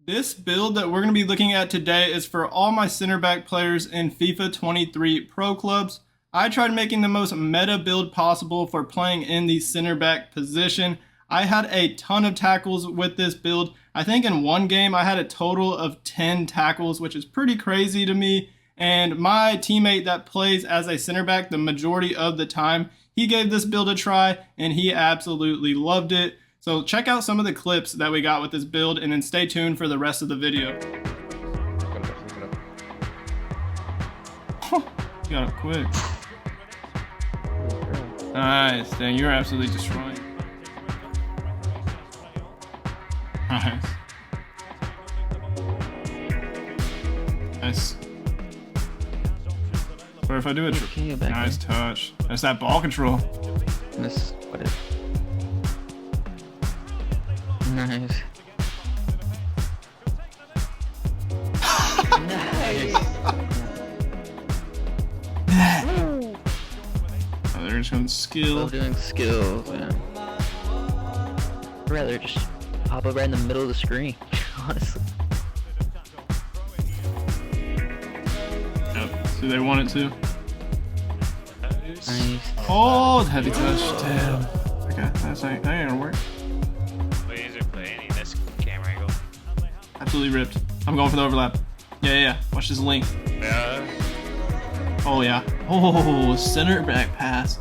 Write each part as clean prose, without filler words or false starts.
This build that we're going to be looking at today is for all my center back players in FIFA 23 Pro Clubs. I tried making the most meta build possible for playing in the center back position. I had a ton of tackles with this build. I think in one game I had a total of 10 tackles, which is pretty crazy to me. And my teammate that plays as a center back the majority of the time, he gave this build a try and he absolutely loved it. So check out some of the clips that we got with this build and then stay tuned for the rest of the video. You got it quick. Nice, dang, you're absolutely destroying. Nice. Nice. What if I do it? Nice touch. That's that ball control. This what is nice. Nice. Oh, there's some skill. Love doing skills, man. I'd rather just pop up right in the middle of the screen, honestly. Yep. So they want it to. Nice. Oh, heavy touch. Damn. Okay, that ain't gonna work. Wait, is it playing in this camera angle? Absolutely ripped. I'm going for the overlap. Yeah. Watch this link. Yeah. Oh yeah. Oh, center back pass.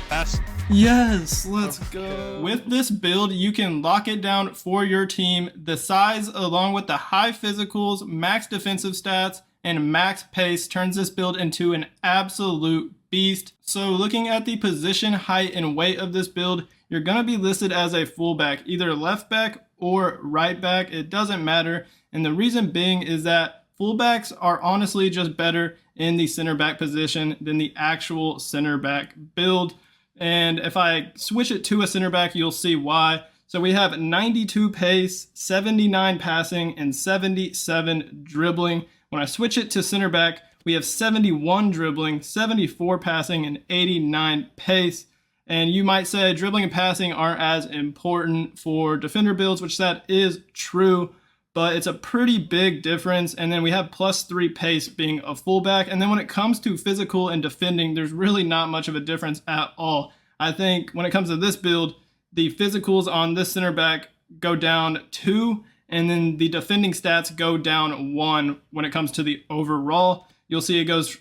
Pass. Yes, let's go. With this build, you can lock it down for your team. The size, along with the high physicals, max defensive stats, and max pace turns this build into an absolute beast. So looking at the position, height, and weight of this build, you're going to be listed as a fullback, either left back or right back. It doesn't matter. And the reason being is that fullbacks are honestly just better in the center back position than the actual center back build. And if I switch it to a center back, you'll see why. So we have 92 pace, 79 passing, and 77 dribbling. When I switch it to center back, we have 71 dribbling, 74 passing, and 89 pace. And you might say dribbling and passing aren't as important for defender builds, which that is true, but it's a pretty big difference. And then we have +3 pace being a fullback. And then when it comes to physical and defending, there's really not much of a difference at all. I think when it comes to this build, the physicals on this center back go down 2, and then the defending stats go down 1 when it comes to the overall. You'll see it goes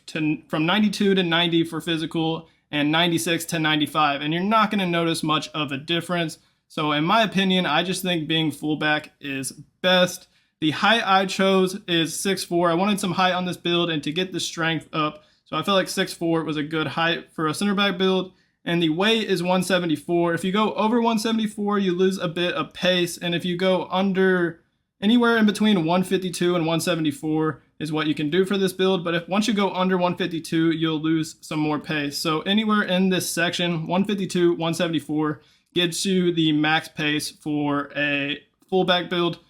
from 92 to 90 for physical and 96 to 95, and you're not going to notice much of a difference. So in my opinion, I just think being fullback is best. The height I chose is 6'4". I wanted some height on this build and to get the strength up, so I felt like 6'4" was a good height for a center back build. And the weight is 174. If you go over 174, you lose a bit of pace. And if you go under, anywhere in between 152 and 174 is what you can do for this build. But if once you go under 152, you'll lose some more pace. So anywhere in this section, 152, 174 gets you the max pace for a fullback build.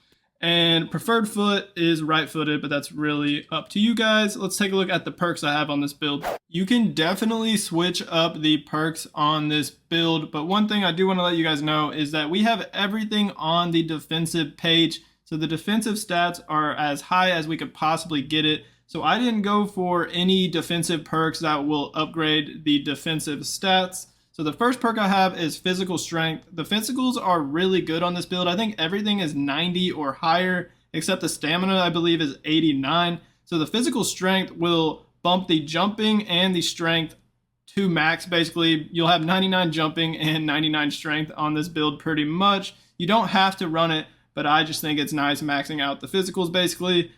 And preferred foot is right-footed, but that's really up to you guys. Let's take a look at the perks I have on this build. You can definitely switch up the perks on this build, but one thing I do want to let you guys know is that we have everything on the defensive page. So the defensive stats are as high as we could possibly get it. So I didn't go for any defensive perks that will upgrade the defensive stats. So the first perk I have is physical strength. The physicals are really good on this build. I think everything is 90 or higher, except the stamina I believe is 89. So the physical strength will bump the jumping and the strength to max. Basically, you'll have 99 jumping and 99 strength on this build pretty much. You don't have to run it, but I just think it's nice maxing out the physicals basically.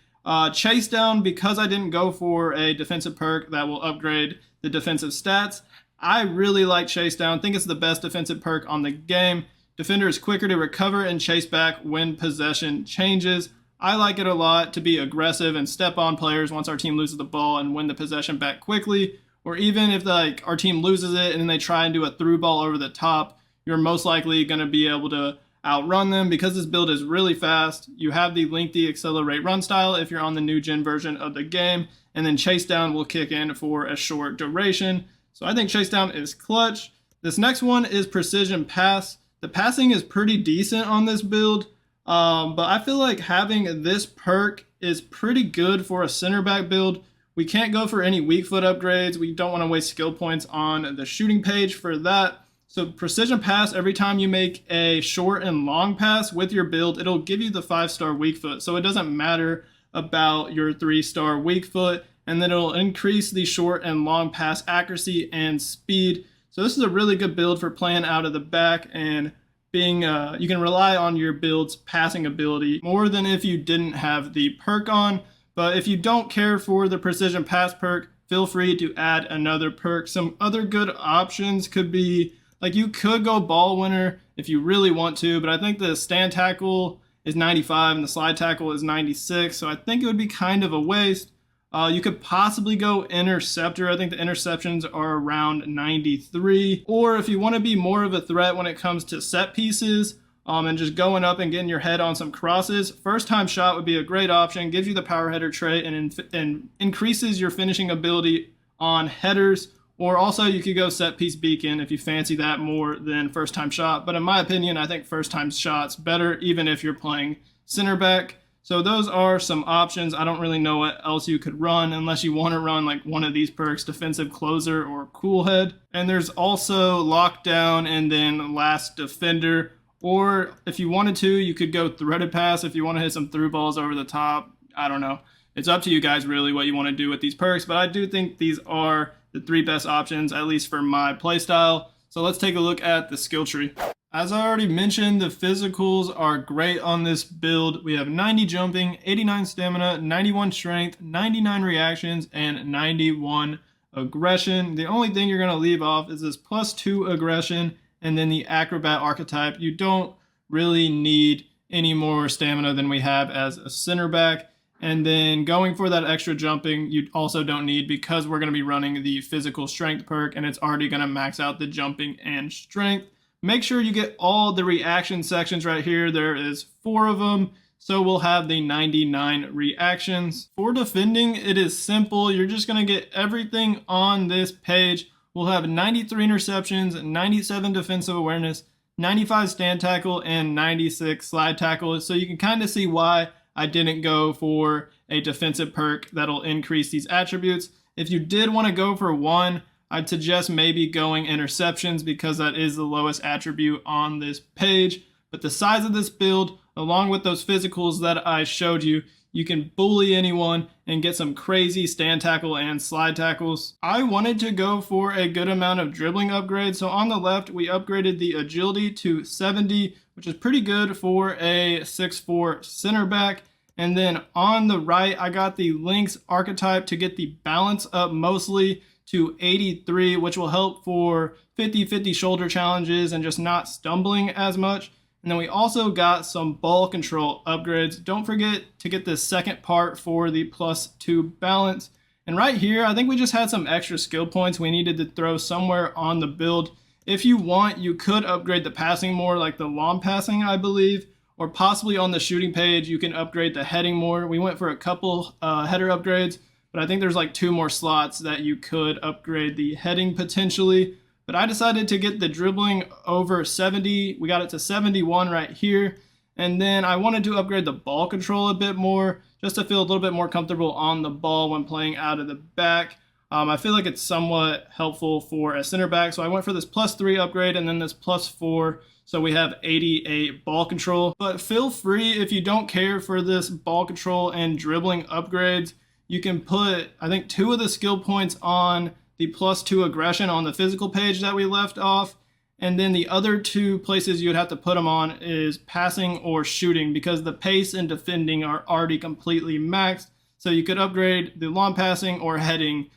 Chase down, because I didn't go for a defensive perk that will upgrade the defensive stats. I really like chase down. Think it's the best defensive perk on the game. Defender is quicker to recover and chase back when possession changes. I like it a lot to be aggressive and step on players once our team loses the ball and win the possession back quickly. Or even if our team loses it and then they try and do a through ball over the top, you're most likely going to be able to outrun them. Because this build is really fast, you have the lengthy accelerate run style if you're on the new gen version of the game, and then chase down will kick in for a short duration. So I think chase down is clutch. This next one is precision pass. The passing is pretty decent on this build. But I feel like having this perk is pretty good for a center back build. We can't go for any weak foot upgrades. We don't want to waste skill points on the shooting page for that. So precision pass, every time you make a short and long pass with your build, it'll give you the 5-star weak foot. So it doesn't matter about your 3-star weak foot, and then it'll increase the short and long pass accuracy and speed. So this is a really good build for playing out of the back and being, you can rely on your build's passing ability more than if you didn't have the perk on. But if you don't care for the precision pass perk, feel free to add another perk. Some other good options could be, like, you could go ball winner if you really want to, but I think the stand tackle is 95 and the slide tackle is 96, so I think it would be kind of a waste. You could possibly go interceptor. I think the interceptions are around 93. Or if you want to be more of a threat when it comes to set pieces and just going up and getting your head on some crosses, first time shot would be a great option. Gives you the power header trait and increases your finishing ability on headers. Or also you could go set piece beacon if you fancy that more than first time shot. But in my opinion, I think first time shot's better even if you're playing center back. So those are some options. I don't really know what else you could run unless you want to run like one of these perks, defensive closer or cool head. And there's also lockdown and then last defender. Or if you wanted to, you could go threaded pass if you want to hit some through balls over the top. I don't know. It's up to you guys really what you want to do with these perks, but I do think these are the 3 best options, at least for my playstyle. So let's take a look at the skill tree. As I already mentioned, the physicals are great on this build. We have 90 jumping, 89 stamina, 91 strength, 99 reactions, and 91 aggression. The only thing you're going to leave off is this +2 aggression and then the acrobat archetype. You don't really need any more stamina than we have as a center back. And then going for that extra jumping, you also don't need because we're going to be running the physical strength perk and it's already going to max out the jumping and strength. Make sure you get all the reaction sections right here. There is 4 of them, so we'll have the 99 reactions. For defending, it is simple. You're just going to get everything on this page. We'll have 93 interceptions, 97 defensive awareness, 95 stand tackle, and 96 slide tackle. So you can kind of see why I didn't go for a defensive perk that'll increase these attributes. If you did want to go for one, I'd suggest maybe going interceptions because that is the lowest attribute on this page. But the size of this build, along with those physicals that I showed you, you can bully anyone and get some crazy stand tackle and slide tackles. I wanted to go for a good amount of dribbling upgrades. So on the left, we upgraded the agility to 70, which is pretty good for a 6'4" center back. And then on the right, I got the Lynx archetype to get the balance up mostly to 83, which will help for 50-50 shoulder challenges and just not stumbling as much. And then we also got some ball control upgrades. Don't forget to get the second part for the +2 balance. And right here, I think we just had some extra skill points we needed to throw somewhere on the build. If you want, you could upgrade the passing more, like the long passing, I believe, or possibly on the shooting page, you can upgrade the heading more. We went for a couple header upgrades, but I think there's like 2 more slots that you could upgrade the heading potentially. But I decided to get the dribbling over 70. We got it to 71 right here. And then I wanted to upgrade the ball control a bit more, just to feel a little bit more comfortable on the ball when playing out of the back. I feel like it's somewhat helpful for a center back. So I went for this +3 upgrade and then this +4. So we have 88 ball control. But feel free, if you don't care for this ball control and dribbling upgrades, you can put, I think, 2 of the skill points on the +2 aggression on the physical page that we left off. And then the other 2 places you would have to put them on is passing or shooting, because the pace and defending are already completely maxed. So you could upgrade the long passing or heading,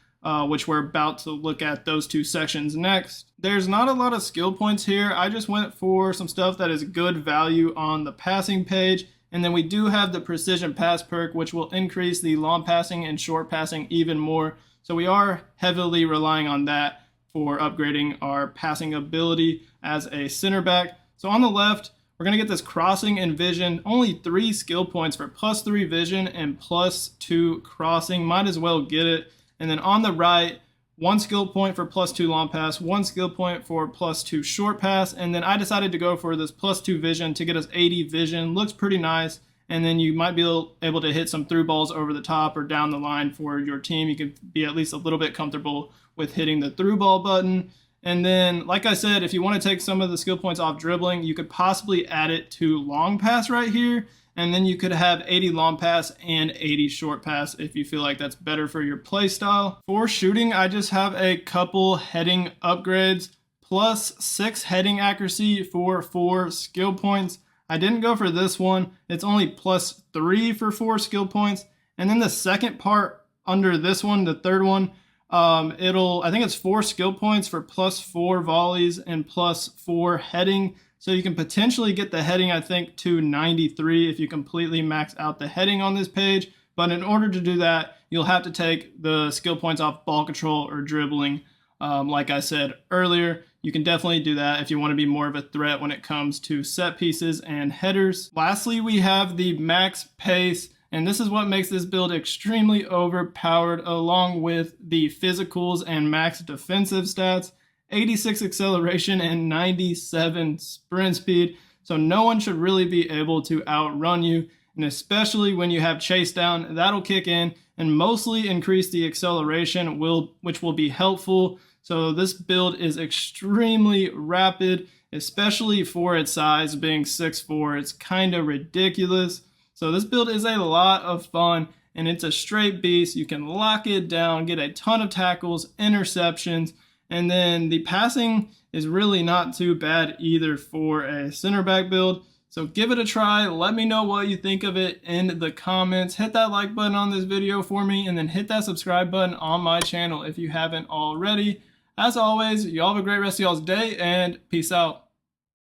which we're about to look at those 2 sections next. There's not a lot of skill points here. I just went for some stuff that is good value on the passing page. And then we do have the precision pass perk, which will increase the long passing and short passing even more. So we are heavily relying on that for upgrading our passing ability as a center back. So on the left, we're going to get this crossing and vision. Only 3 skill points for +3 vision and +2 crossing. Might as well get it. And then on the right, 1 skill point for +2 long pass, 1 skill point for +2 short pass, and then I decided to go for this +2 vision to get us 80 vision. Looks pretty nice, and then you might be able to hit some through balls over the top or down the line for your team. You can be at least a little bit comfortable with hitting the through ball button. And then, like I said, if you want to take some of the skill points off dribbling, you could possibly add it to long pass right here. And then you could have 80 long pass and 80 short pass if you feel like that's better for your play style. For shooting, I just have a couple heading upgrades, plus 6 heading accuracy for 4 skill points. I didn't go for this one. It's only plus 3 for 4 skill points. And then the second part under this one, the third one, I think it's 4 skill points for plus 4 volleys and plus 4 heading. So you can potentially get the heading, I think, to 93 if you completely max out the heading on this page. But in order to do that, you'll have to take the skill points off ball control or dribbling. Like I said earlier, you can definitely do that if you want to be more of a threat when it comes to set pieces and headers. Lastly, we have the max pace, and this is what makes this build extremely overpowered, along with the physicals and max defensive stats. 86 acceleration and 97 sprint speed, so no one should really be able to outrun you, and especially when you have chase down, that'll kick in and mostly increase the acceleration, which will be helpful. So this build is extremely rapid, especially for its size being 6'4". It's kind of ridiculous. So this build is a lot of fun, and it's a straight beast. You can lock it down, get a ton of tackles, interceptions, and then the passing is really not too bad either for a center back build. So give it a try. Let me know what you think of it in the comments. Hit that like button on this video for me, and then hit that subscribe button on my channel if you haven't already. As always, y'all have a great rest of y'all's day, and peace out.